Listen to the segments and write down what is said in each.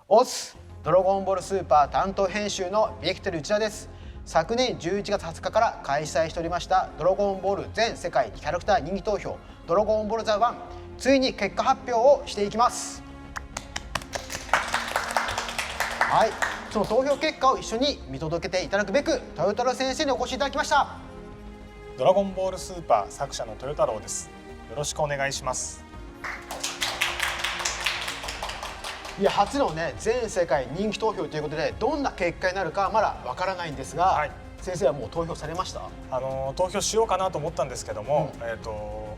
オスドラゴンボールスーパー担当編集のビクトル内田です。昨年11月20日から開催しておりましたドラゴンボール全世界キャラクター人気投票ドラゴンボールザワン、ついに結果発表をしていきます。はい、その投票結果を一緒に見届けていただくべく豊太郎先生にお越しいただきました。ドラゴンボールスーパー作者の豊太郎です。よろしくお願いします。いや、初のね全世界人気投票ということで、どんな結果になるかまだわからないんですが、はい、先生はもう投票されました？投票しようかなと思ったんですけども、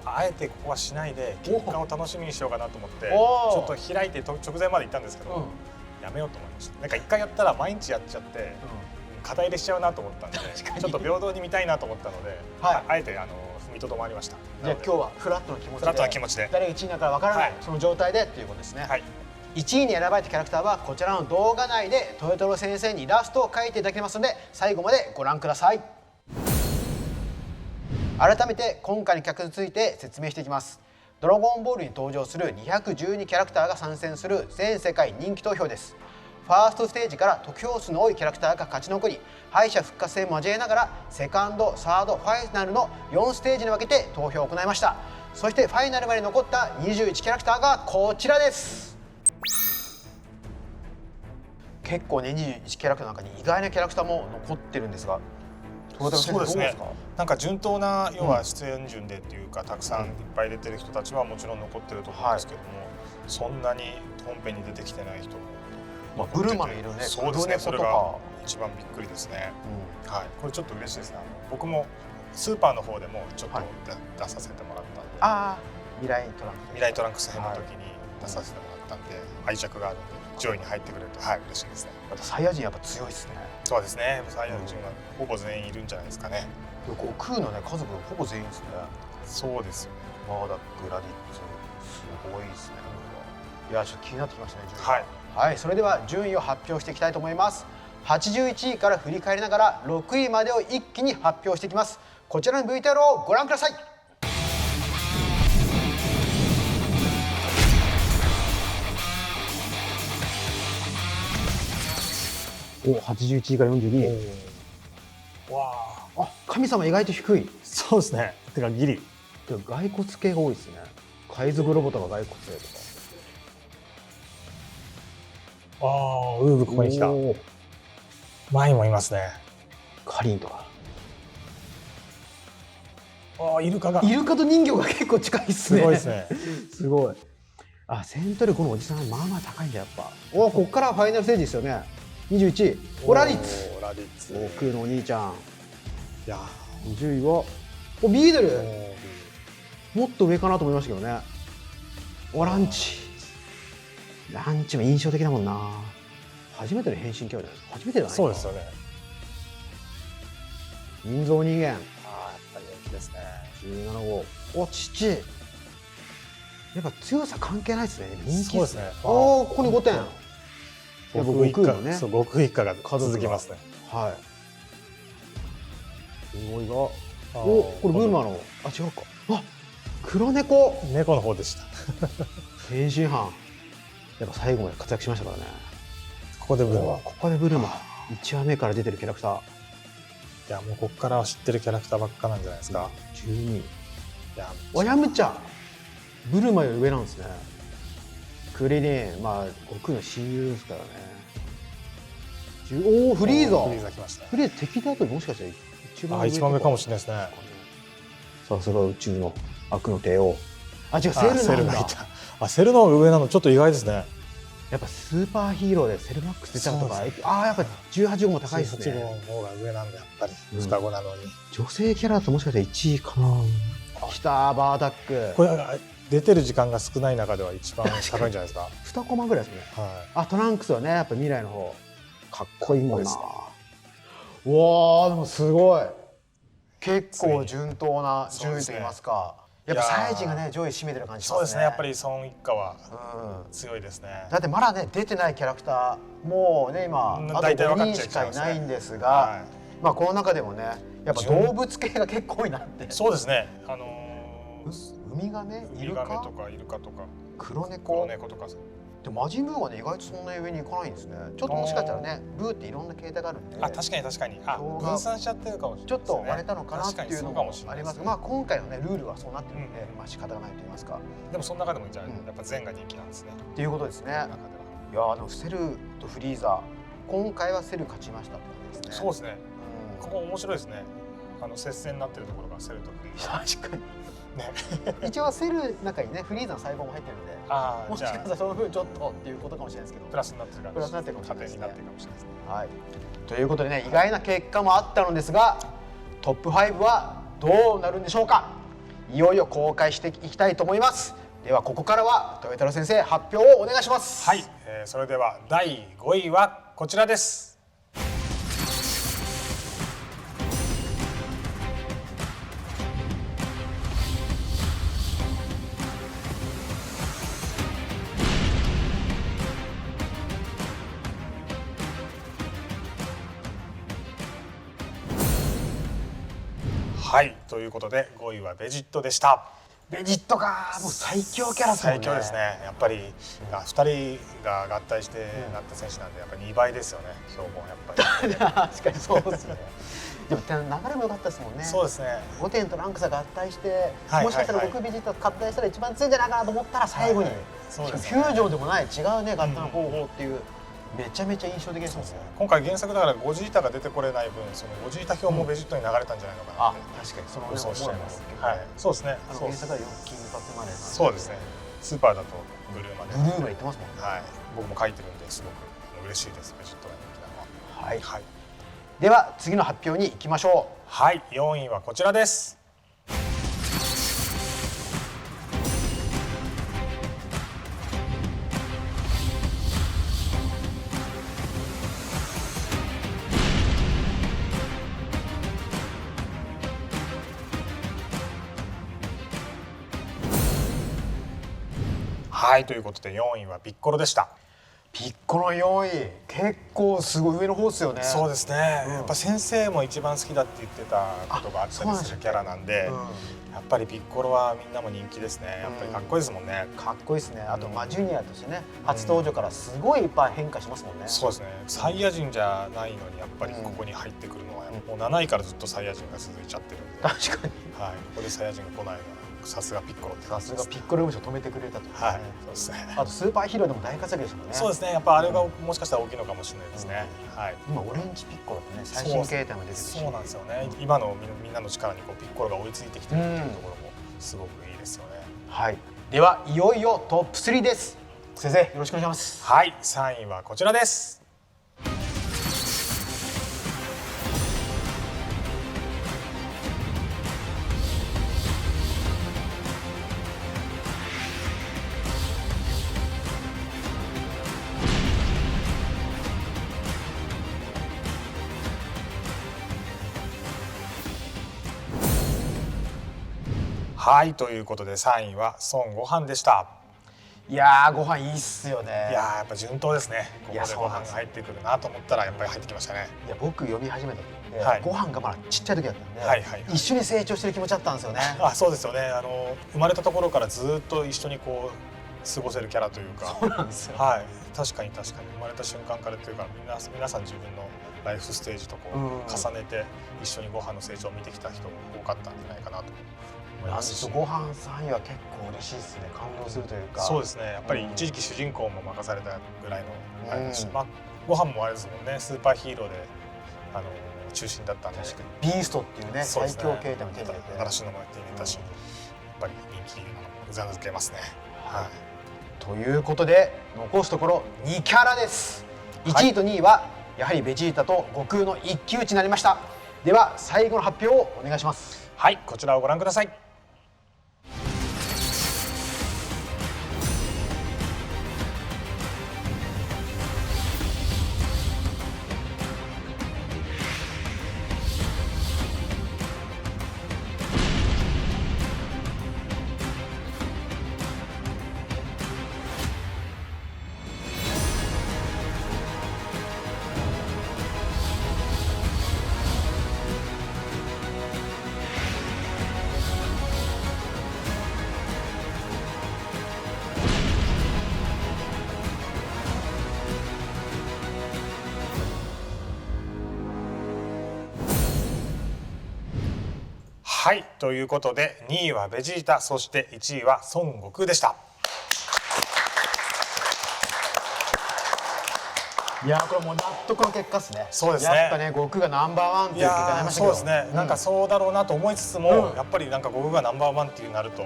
あえてここはしないで結果を楽しみにしようかなと思ってちょっと開いて直前まで行ったんですけど、やめようと思いました。なんか一回やったら毎日やっちゃって、肩入れしちゃうなと思ったんで、ちょっと平等に見たいなと思ったので、あえて踏みとどまりました。じゃあ今日はフラットな気持ちで誰が1位になるかわからない、その状態でっていうことですね。はい、1位に選ばれたキャラクターはこちらの動画内で豊太郎先生にイラストを描いていただきますので、最後までご覧ください。改めて今回の企画について説明していきます。ドラゴンボールに登場する212キャラクターが参戦する全世界人気投票です。ファーストステージから得票数の多いキャラクターが勝ち残り、敗者復活戦を交えながらセカンド、サード、ファイナルの4ステージに分けて投票を行いました。そしてファイナルまで残った21キャラクターがこちらです。結構ね、21キャラクターの中に意外なキャラクターも残ってるんですが、そうですね。なんか順当な要は出演順でっていうか、たくさんいっぱい出てる人たちはもちろん残ってると思うんですけども、そんなに本編に出てきてない人もブルマのいるね。そうですね。それが一番びっくりですね。はい。これちょっと嬉しいですね。僕もスーパーの方でもちょっと出させてもらったんで。ああ、未来トランクス編の時に出させてもらったんで、愛着があるんで上位に入ってくれると嬉しいですね。またサイヤ人やっぱ強いですね。そうですね。サイヤ人はほぼ全員いるんじゃないですかね。悟空のね家族ほぼ全員ですね。そうですよね。マーダック、ラディッツ、すごいですね。いや、ちょっと気になってきましたね。はい。はい、それでは順位を発表していきたいと思います。81位から振り返りながら6位までを一気に発表していきます。こちらの VTR をご覧ください。81位から42位。わあ、神様意外と低い。そうですね。てかギリ。骸骨系が多いですね。海賊ロボとか骸骨系とか。ウーブここに来た。前もいますね。カリンとか。イルカと人魚が結構近いっすね。すごいですね。すごい。戦闘力のおじさんまあまあ高いんだやっぱ。ここからファイナルステージですよね。21位ラディッツ。悟空のお兄ちゃん。いや。20位はビーデル。もっと上かなと思いましたけどね。ランチも印象的だもんな。初めての変身キャラじゃないですか。初めてじゃないですか。そうですよね。人造人間。やっぱり人気ですね。17号。父。やっぱ強さ関係ないですね。人気ですね。ここに5点。悟空のね。悟空一家が続きますね。はい。すごいが。これブーマの。違うか。黒猫。猫の方でした。変身犯。やっぱ最後まで活躍しましたからね。ここでブルマ。1話目から出てるキャラクター。いや、もうここからは知ってるキャラクターばっかなんじゃないですか。12位。ヤムチャ。ブルマより上なんですね。クリリン、悟空の親友ですからね。フリーザ。フリーザ来ました。フリーザ敵だともしかしたら一番上かもしれないですね。さすが宇宙の悪の帝王。違う、セルなんだ。セルの上なのちょっと意外ですね。やっぱスーパーヒーローでセルマックス出ちゃうとか、やっぱ18号も高いですね。18号の方が上なんだ、やっぱり双子なのに。女性キャラだともしかしたら1位かな。来たバーダック。これ出てる時間が少ない中では一番高いんじゃないですか。2コマぐらいですね。トランクスはね、やっぱ未来の方かっこいいもんな。でもすごい。結構順当な順位といいますか。やっぱサイヤ人がね上位占めてる感じしますね。そうですね。やっぱり孫一家は強いですね。だってまだね出てないキャラクターもうね今あと5人しかいないんですが、この中でもねやっぱ動物系が結構多いなって。そうですね。ウミガメ、イルカとか黒猫とか。でマジンブーはね意外とそんな上に行かないんですね。ちょっともしかしたらねブーっていろんな形態があるんで、確かに確かに分散しちゃってるかもしれないですね。ちょっと割れたのかなっていうのもありますが、まあ今回のねルールはそうなってるので、まあ仕方がないと言いますか。でもその中でもじゃあやっぱゼンが人気なんですね。っていうことですね。中では。いやセルとフリーザ今回はセル勝ちましたって感じですね。そうですね。ここ面白いですね。接戦になってるところがセルとフリーザ。確かに。ね。一応セルの中にねフリーザの細胞も入ってるので、もしかしたらその分ちょっとっていうことかもしれないですけど、プラスになってるかもしれないですね。加点になってるかもしれないですね。はい。ということでね意外な結果もあったのですが、トップ5はどうなるんでしょうか。いよいよ公開していきたいと思います。ではここからは豊太郎先生発表をお願いします。はい。それでは第5位はこちらです。はい、ということで5位はベジットでした。ベジットか、もう最強キャラですもんね。最強ですね。やっぱり2人が合体してなった選手なんでやっぱり2倍ですよね。標本やっぱり。確かにそうですね。でも流れも良かったですもんね。そうですね。5点とランク差が合体して、もしかしたら僕ベジット合体したら一番強いんじゃないかなと思ったら最後に、フュージョンでもない違うね合体の方法っていう。めちゃめちゃ印象的ですね。今回原作だからゴジータが出てこれない分、そのゴジータ表もベジットに流れたんじゃないのかなって。確かにその予想しちゃいます。はい、そうですね。原作は金髪まで。そうですね。スーパーだとブルーまで。ブルーまで言ってますもんね。はい。僕も書いてるんですごく嬉しいです。ベジットが人気なのは。はい。はい。では次の発表に行きましょう。はい。4位はこちらです。はい、ということで4位はピッコロでした。ピッコロ4位、結構すごい上の方ですよね。そうですね。やっぱ先生も一番好きだって言ってたことがあったりするキャラなんで、やっぱりピッコロはみんなも人気ですね。やっぱりかっこいいですもんね。かっこいいですね。あとジュニアとしてね、初登場からすごいいっぱい変化しますもんね。そうですね。サイヤ人じゃないのにやっぱりここに入ってくるのはもう7位からずっとサイヤ人が続いちゃってるんで。確かに。はい。ここでサイヤ人が来ないのはさすがピッコロってさすがピッコロ無所止めてくれたと。はい。そうですね。あとスーパーヒーローでも大活躍でしたもんね。そうですね。やっぱあれがもしかしたら大きいのかもしれないですね。はい。今オレンジピッコロってね最新形態も出てるし。そうなんですよね。今のみんなの力にこうピッコロが追いついてきてるっていうところもすごくいいですよね。はい。ではいよいよトップ3です。先生よろしくお願いします。はい。3位はこちらです。はい、ということで3位は孫悟飯でした。いやーご飯いいっすよね。いやーやっぱ順当ですね。ここでご飯が入ってくるなと思ったらやっぱり入ってきましたね。いや僕読み始めた時ご飯がまだちっちゃい時だったんで、一緒に成長してる気持ちだったんですよね。あ、そうですよね。生まれたところからずっと一緒にこう過ごせるキャラというか。そうなんですよ。はい、確かに生まれた瞬間からというか皆さん自分のライフステージとこう重ねて一緒にご飯の成長を見てきた人も多かったんじゃないかなと思いますし。ご飯3位は結構嬉しいですね。感動するというか。そうですね。やっぱり一時期主人公も任されたぐらいのあれですし、ご飯もあれですもんね。スーパーヒーローで中心だったんで。ビーストっていうね最強形態も手に入れて、新しいのも手に入れたし、やっぱり人気うざづけますね。はい。ということで残すところ2キャラです。1位と2位はやはりベジータと悟空の一騎打ちになりました。では最後の発表をお願いします。はい、こちらをご覧ください。ということで2位はベジータ、そして1位は孫悟空でした。いやこれもう納得の結果ですね。そうですね。やっぱね悟空がナンバーワンっていう結果になりましたけど。そうですね、なんかそうだろうなと思いつつも、やっぱりなんか悟空がナンバーワンっていうなると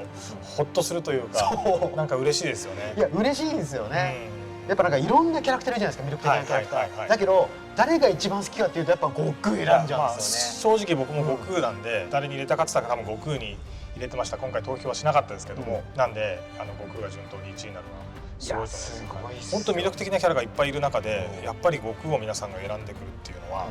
ホッとするというか、なんか嬉しいですよね。いや嬉しいですよね。やっぱなんかいろんなキャラクターいるじゃないですか、魅力的なキャラクター。だけど誰が一番好きかっていうとやっぱ悟空選んじゃうんですよね。正直僕も悟空なんで、誰に入れたかって言ったら多分悟空に入れてました。今回投票はしなかったですけども、なんで悟空が順当に1位になるのはすごいと思います。本当魅力的なキャラがいっぱいいる中で、やっぱり悟空を皆さんが選んでくるっていうのは、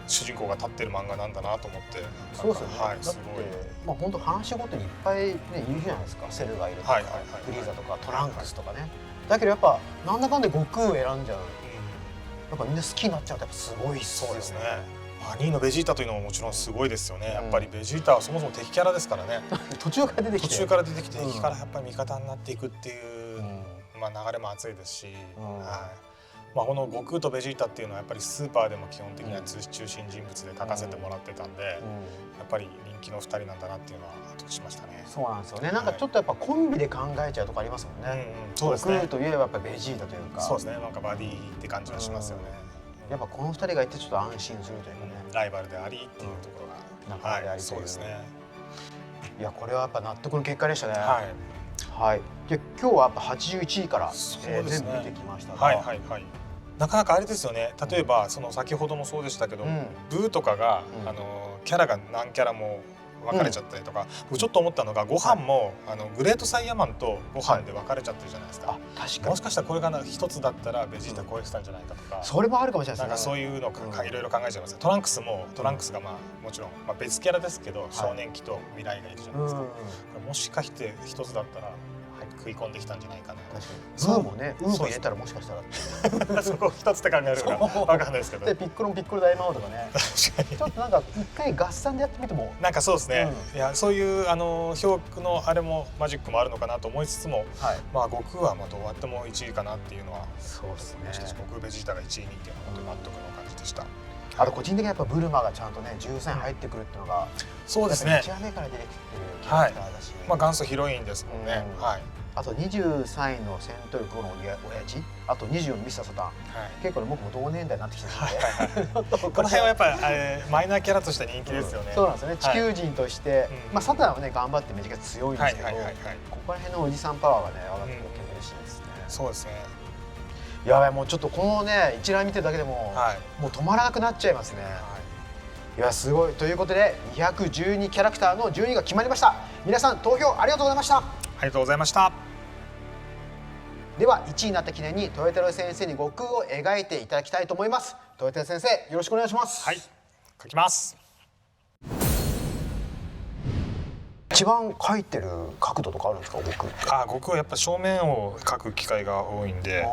主人公が立ってる漫画なんだなと思って。そうですよね。すごい。まあ本当話ごとにいっぱいねいるじゃないですか。セルがいるとか、フリーザとかトランクスとかね。だけどやっぱなんだかんだ悟空を選んじゃう。やっぱみんな好きになっちゃうとやっぱすごいっすよね。そうですね。2位のベジータというのももちろんすごいですよね。やっぱりベジータはそもそも敵キャラですからね。途中から出てきて敵からやっぱり味方になっていくっていうまあ流れも熱いですし、まあこの悟空とベジータっていうのはやっぱりスーパーでも基本的には中心人物で書かせてもらってたんで、やっぱり人気の2人なんだなっていうのは納得しましたね。そうなんですよね。なんかちょっとやっぱコンビで考えちゃうとこありますもんね。悟空といえばやっぱベジータというか。そうですね。なんかバディって感じがしますよね。やっぱこの2人がいてちょっと安心するというかね。ライバルでありっていうところが仲間でありという。そうですね。いやこれはやっぱ納得の結果でしたね。はい。で今日はやっぱ81位から全部見てきましたが。なかなかあれですよね。例えばその先ほどもそうでしたけど、ブーとかがキャラが何キャラも分かれちゃったりとか、僕ちょっと思ったのがご飯もグレートサイヤマンとご飯で分かれちゃってるじゃないですか。確かに。もしかしたらこれが一つだったらベジータ超えてたんじゃないかとか。それもあるかもしれないですね。なんかそういうのいろいろ考えちゃいます。トランクスがまあもちろん別キャラですけど少年期と未来がいるじゃないですか。もしかして一つだったら食い込んできたんじゃないかな。確かに。ウーもね、ウーも入れたらもしかしたらそこ一つって考えるから分かんないですけど。でピッコロ大魔王とかね。確かに。ちょっとなんか一回合算でやってみても。なんかそうですね。いやそういう表記のあれもマジックもあるのかなと思いつつも、まあ悟空はまあどうやっても1位かなっていうのは。そうですね。悟空ベジータが1位にっていうのは本当に納得の感じでした。あと個人的にやっぱブルマがちゃんとね13位入ってくるっていうのが。そうですね。1話目から出てきてるキャラクターだし。まあ元祖ヒロインですもんね。はい。あと23位の戦闘力の親父、あと24のミスターサタン、結構僕も同年代になってきてるので、この辺はやっぱマイナーキャラとして人気ですよね。そうなんですよね。地球人として、まあサタンはね頑張ってめちゃくちゃ強いんですけど、ここら辺のおじさんパワーがね上がってくると嬉しいですね。そうですね。やばいもうちょっとこのね一覧見てるだけでももう止まらなくなっちゃいますね。いやすごいということで212キャラクターの順位が決まりました。皆さん投票ありがとうございました。ありがとうございました。では1位になった記念に豊太郎先生に悟空を描いていただきたいと思います。豊太郎先生よろしくお願いします。はい、描きます。一番描いてる角度とかあるんですか悟空って。悟空はやっぱ正面を描く機会が多いんで、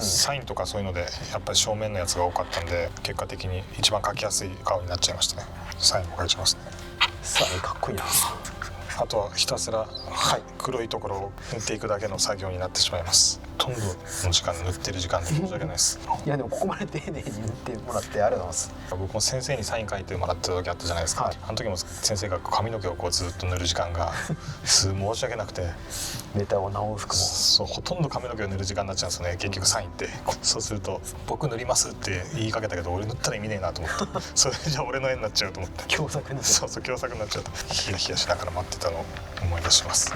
サインとかそういうのでやっぱり正面のやつが多かったんで結果的に一番描きやすい顔になっちゃいましたね。サインも描いちゃいますね。サインかっこいいな。あとはひたすら黒いところを塗っていくだけの作業になってしまいます。ほとんどの時間塗ってる時間で申し訳ないです。いやでもここまで丁寧に塗ってもらってありがとうございます。僕も先生にサイン書いてもらった時あったじゃないですか。あの時も先生が髪の毛をこうずっと塗る時間が申し訳なくてネタを直服もそうほとんど髪の毛を塗る時間になっちゃうんですよね。結局サインってそうすると僕塗りますって言いかけたけど俺塗ったら意味ねえなと思ってそれじゃ俺の絵になっちゃうと思って共作になっちゃう。そう共作になっちゃうとヒヤヒヤしながら待ってたのを思い出します。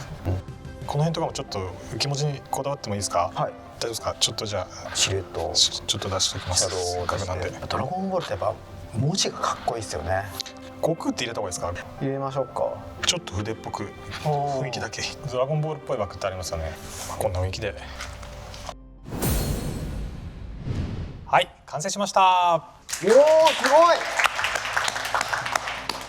この辺とかもちょっと気持ちにこだわってもいいですか。はい。大丈夫ですか。ちょっとじゃあシルエットちょっと出しておきます。せっかくなんで。ドラゴンボールってやっぱ文字がかっこいいですよね。悟空って入れた方がいいですか。入れましょうか。ちょっと筆っぽく雰囲気だけドラゴンボールっぽい枠ってありますよね。こんな雰囲気で。はい完成しました。おおす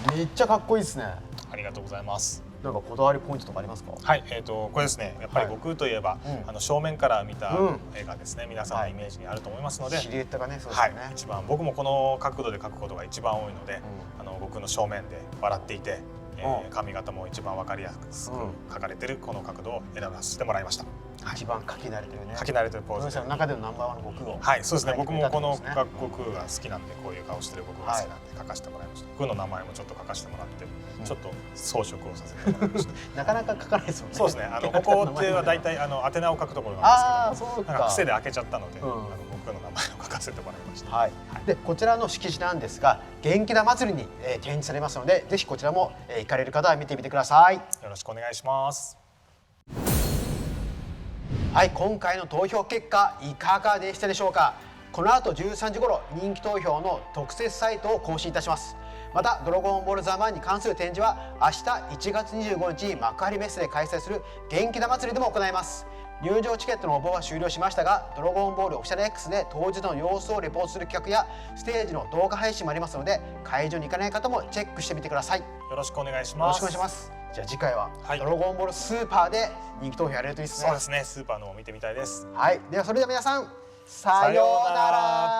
ごい。めっちゃかっこいいですね。ありがとうございます。なんかこだわりポイントとかありますか。はい、これですね。やっぱり悟空といえば、正面から見た絵がですね、皆さんのイメージにあると思いますので、シルエットがね、そうですよね。一番僕もこの角度で描くことが一番多いので、悟空の正面で笑っていて、髪型も一番わかりやすく描かれているこの角度を選ばせてもらいました。一番書き慣れてるね。書き慣れてるポーズで。の中でのナンバーワンの悟空を。はい、そうですね。僕もこの書いてくれたんですね悟空が好きなんで、こういう顔してる僕が好きなんで書かせてもらいました。悟空の名前もちょっと書かせてもらって、ちょっと装飾をさせてもらいました。なかなか書かないですもんね。そうですね。ここでは大体宛名を書くところなんですけど、そうか。なんか癖で開けちゃったので、僕の名前を書かせてもらいました。はい。でこちらの色紙なんですが、元気な祭りに展示されますので、ぜひこちらも行かれる方は見てみてください。よろしくお願いします。はい、今回の投票結果いかがでしたでしょうか。この後13時頃人気投票の特設サイトを更新いたします。またドラゴンボールザマンに関する展示は明日1月25日幕張メッセで開催する元気な祭りでも行います。入場チケットの応募は終了しましたが、ドラゴンボールオフィシャル X で当日の様子をレポートする企画やステージの動画配信もありますので、会場に行かない方もチェックしてみてください。よよろしくお願いします。ろしくお願いします。じゃあ次回ははいドラゴンボールスーパーで人気投票やれるといいですね。そうですね。スーパーのを見てみたいです。はい、ではそれでは皆さんさようなら。